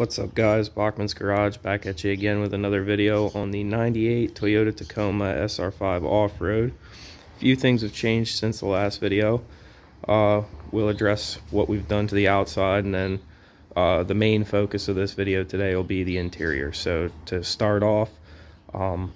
What's up guys, Bachman's Garage back at you again with another video on the 98 Toyota Tacoma SR5 off-road. A few things have changed since the last video. We'll address what we've done to the outside, and then the main focus of this video today will be the interior. So to start off a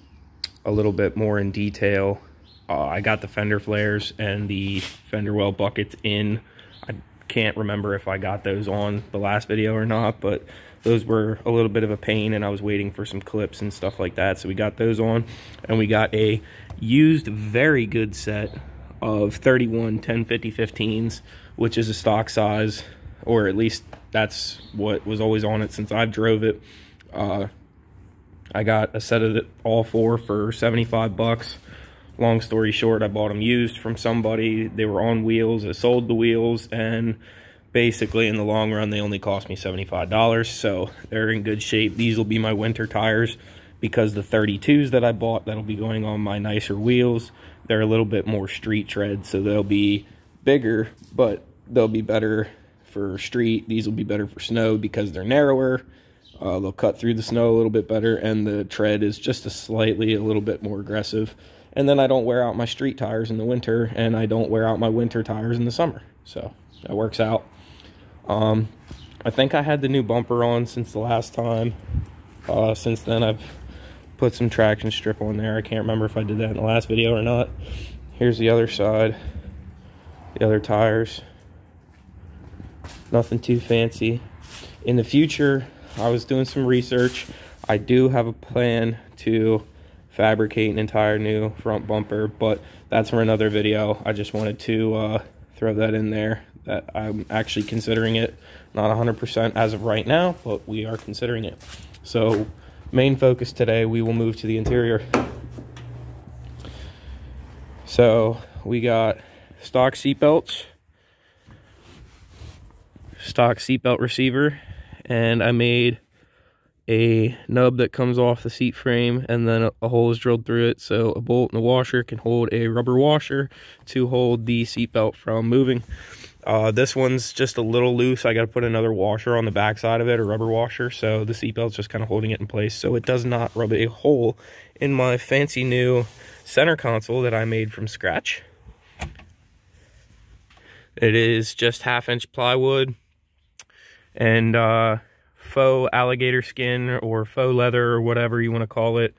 little bit more in detail, I got the fender flares and the fender well buckets in. I can't remember if I got those on the last video or not, but those were a little bit of a pain and I was waiting for some clips and stuff like that. So we got those on, and we got a used very good set of 31 1050 15s, which is a stock size, or at least that's what was always on it since I've drove it. I got a set of all four for 75 bucks. Long story short, I bought them used from somebody. They were on wheels. I sold the wheels, and basically in the long run they only cost me $75, so they're in good shape. These will be my winter tires, because the 32s that I bought that'll be going on my nicer wheels, they're a little bit more street tread, so they'll be bigger, but they'll be better for street. These will be better for snow because they're narrower. They'll cut through the snow a little bit better, and the tread is just a little bit more aggressive. And then I don't wear out my street tires in the winter, and I don't wear out my winter tires in the summer, so that works out. I think I had the new bumper on since the last time. Since then I've put some traction strip on there. I can't remember if I did that in the last video or not. Here's the other side, the other tires. Nothing too fancy. In the future, I was doing some research. I do have a plan to fabricate an entire new front bumper, but that's for another video. I just wanted to throw that in there, that I'm actually considering it. Not 100% as of right now, but we are considering it. So main focus today, we will move to the interior. So we got stock seat belts, stock seatbelt receiver, and I made a nub that comes off the seat frame, and then a hole is drilled through it, so a bolt and a washer can hold a rubber washer to hold the seatbelt from moving. This one's just a little loose. I got to put another washer on the back side of it, a rubber washer, so the seatbelt's just kind of holding it in place so it does not rub a hole in my fancy new center console that I made from scratch. It is just 1/2-inch plywood and faux alligator skin or faux leather or whatever you want to call it,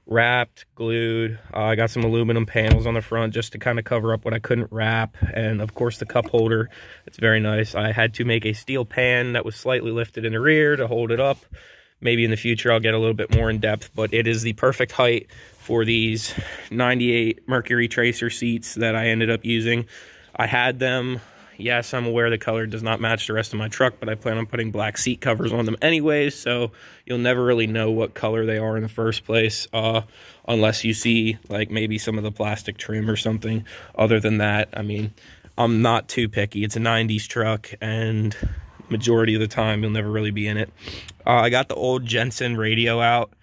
wrapped, glued. I got some aluminum panels on the front just to kind of cover up what I couldn't wrap, and of course the cup holder. It's very nice. I had to make a steel pan that was slightly lifted in the rear to hold it up. Maybe in the future I'll get a little bit more in depth, but it is the perfect height for these 98 Mercury Tracer seats that I ended up using. I had them. Yes, I'm aware the color does not match the rest of my truck, but I plan on putting black seat covers on them anyways, so you'll never really know what color they are in the first place, unless you see like maybe some of the plastic trim or something. Other than that, I mean, I'm not too picky. It's a 90s truck, and majority of the time you'll never really be in it. I got the old Jensen radio out.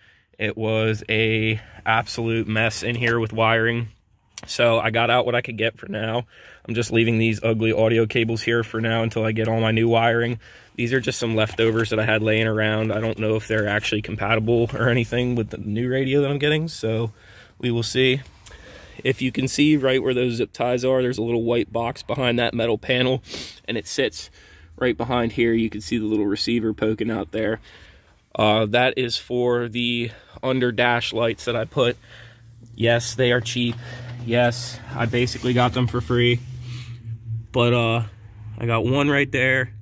It was a absolute mess in here with wiring, so I got out what I could get for now. I'm just leaving these ugly audio cables here for now until I get all my new wiring. These are just some leftovers that I had laying around. I don't know if they're actually compatible or anything with the new radio that I'm getting, so we will see. If you can see right where those zip ties are, there's a little white box behind that metal panel, and it sits right behind here. You can see the little receiver poking out there. That is for the under dash lights that I put. Yes, they are cheap. Yes, I basically got them for free. But I got one right there,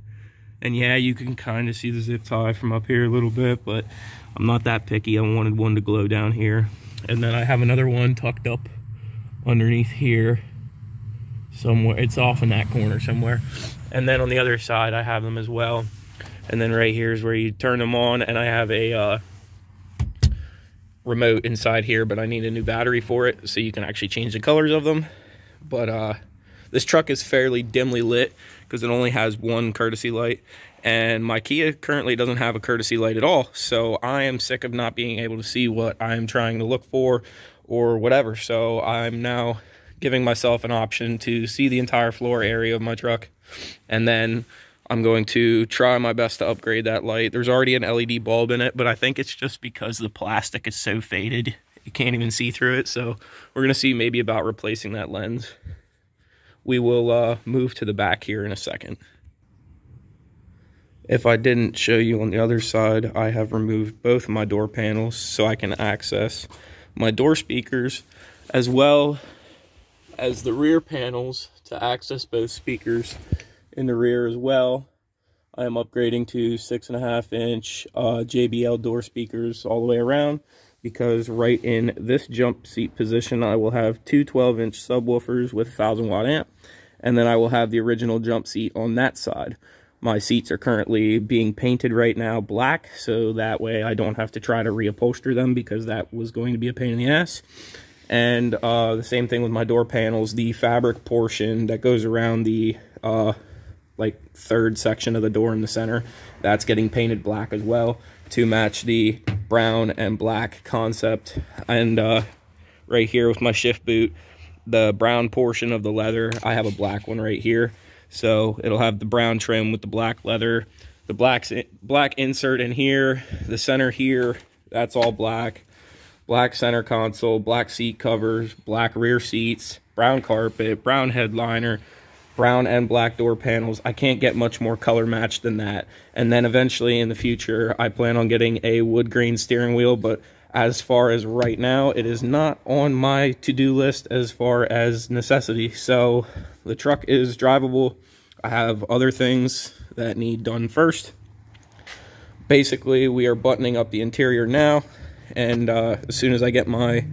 and yeah, you can kind of see the zip tie from up here a little bit, but I'm not that picky. I wanted one to glow down here. And then I have another one tucked up underneath here somewhere. It's off in that corner somewhere. And then on the other side I have them as well. And then right here is where you turn them on, and I have a remote inside here, but I need a new battery for it so you can actually change the colors of them. But this truck is fairly dimly lit because it only has one courtesy light, and my Kia currently doesn't have a courtesy light at all, so I am sick of not being able to see what I'm trying to look for or whatever. So I'm now giving myself an option to see the entire floor area of my truck, and then I'm going to try my best to upgrade that light. There's already an LED bulb in it, but I think it's just because the plastic is so faded, you can't even see through it. So we're going to see maybe about replacing that lens. We will move to the back here in a second. If I didn't show you on the other side, I have removed both of my door panels so I can access my door speakers, as well as the rear panels to access both speakers in the rear as well. I am upgrading to 6.5-inch JBL door speakers all the way around, because right in this jump seat position I will have two 12-inch subwoofers with 1000-watt amp, and then I will have the original jump seat on that side. My seats are currently being painted right now black, so that way I don't have to try to reupholster them, because that was going to be a pain in the ass. And the same thing with my door panels. The fabric portion that goes around the like third section of the door in the center, that's getting painted black as well to match the brown and black concept. And right here with my shift boot, the brown portion of the leather, I have a black one right here, so it'll have the brown trim with the black leather, the black insert in here, the center here, that's all black center console, black seat covers, black rear seats, brown carpet, brown headliner, brown and black door panels. I can't get much more color matched than that. And then eventually in the future, I plan on getting a wood grain steering wheel, but as far as right now, it is not on my to-do list as far as necessity. So the truck is drivable. I have other things that need done first. Basically, we are buttoning up the interior now, and as soon as I get my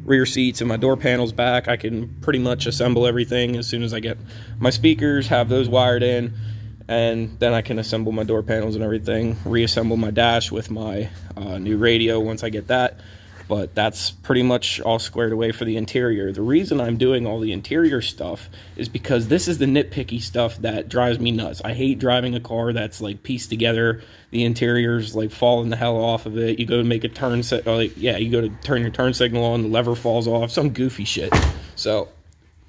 rear seats and my door panels back, I can pretty much assemble everything. As soon as I get my speakers, have those wired in, and then I can assemble my door panels and everything, reassemble my dash with my new radio once I get that. But that's pretty much all squared away for the interior. The reason I'm doing all the interior stuff is because this is the nitpicky stuff that drives me nuts. I hate driving a car that's like pieced together. The interior's like falling the hell off of it. You go to make a turn you go to turn your turn signal on, the lever falls off, some goofy shit. So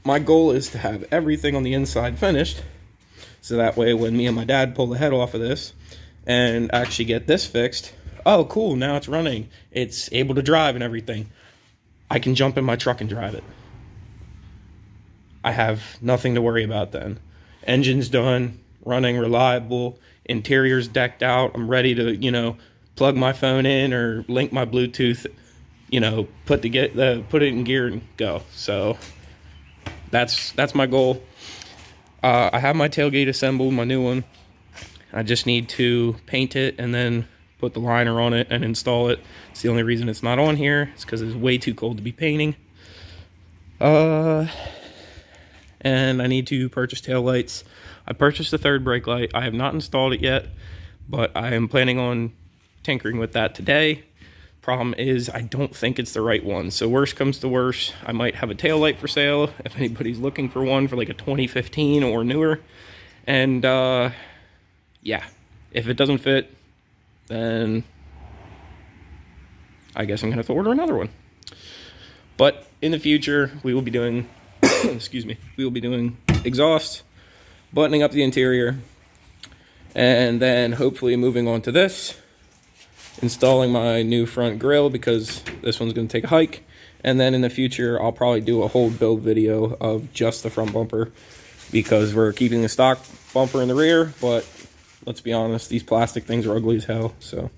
my goal is to have everything on the inside finished, so that way when me and my dad pull the head off of this and actually get this fixed, oh cool, now it's running, it's able to drive and everything, I can jump in my truck and drive it. I have nothing to worry about then. Engine's done, running reliable, interior's decked out, I'm ready to, you know, plug my phone in or link my Bluetooth, you know, put it in gear and go. So that's my goal. I have my tailgate assembled, my new one. I just need to paint it and then put the liner on it and install it. It's the only reason it's not on here. It's because it's way too cold to be painting. And I need to purchase tail lights. I purchased the third brake light. I have not installed it yet, but I am planning on tinkering with that today. Problem is, I don't think it's the right one. So worst comes to worst, I might have a tail light for sale if anybody's looking for one for like a 2015 or newer. And yeah, if it doesn't fit, then I guess I'm gonna have to order another one. But in the future, we will be doing excuse me, we will be doing exhaust, buttoning up the interior, and then hopefully moving on to this, installing my new front grille, because this one's going to take a hike. And then in the future, I'll probably do a whole build video of just the front bumper, because we're keeping the stock bumper in the rear, but let's be honest, these plastic things are ugly as hell. So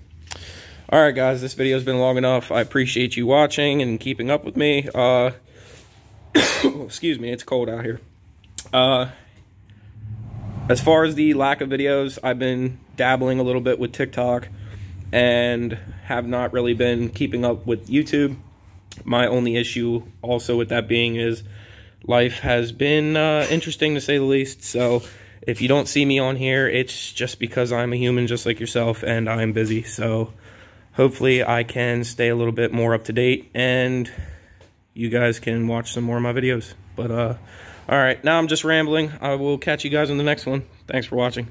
all right guys, this video has been long enough. I appreciate you watching and keeping up with me. Excuse me, it's cold out here. As far as the lack of videos, I've been dabbling a little bit with TikTok and have not really been keeping up with YouTube. My only issue also with that being is life has been interesting to say the least. So if you don't see me on here, it's just because I'm a human just like yourself and I'm busy. So hopefully I can stay a little bit more up to date and you guys can watch some more of my videos. But all right, now I'm just rambling. I will catch you guys in the next one. Thanks for watching.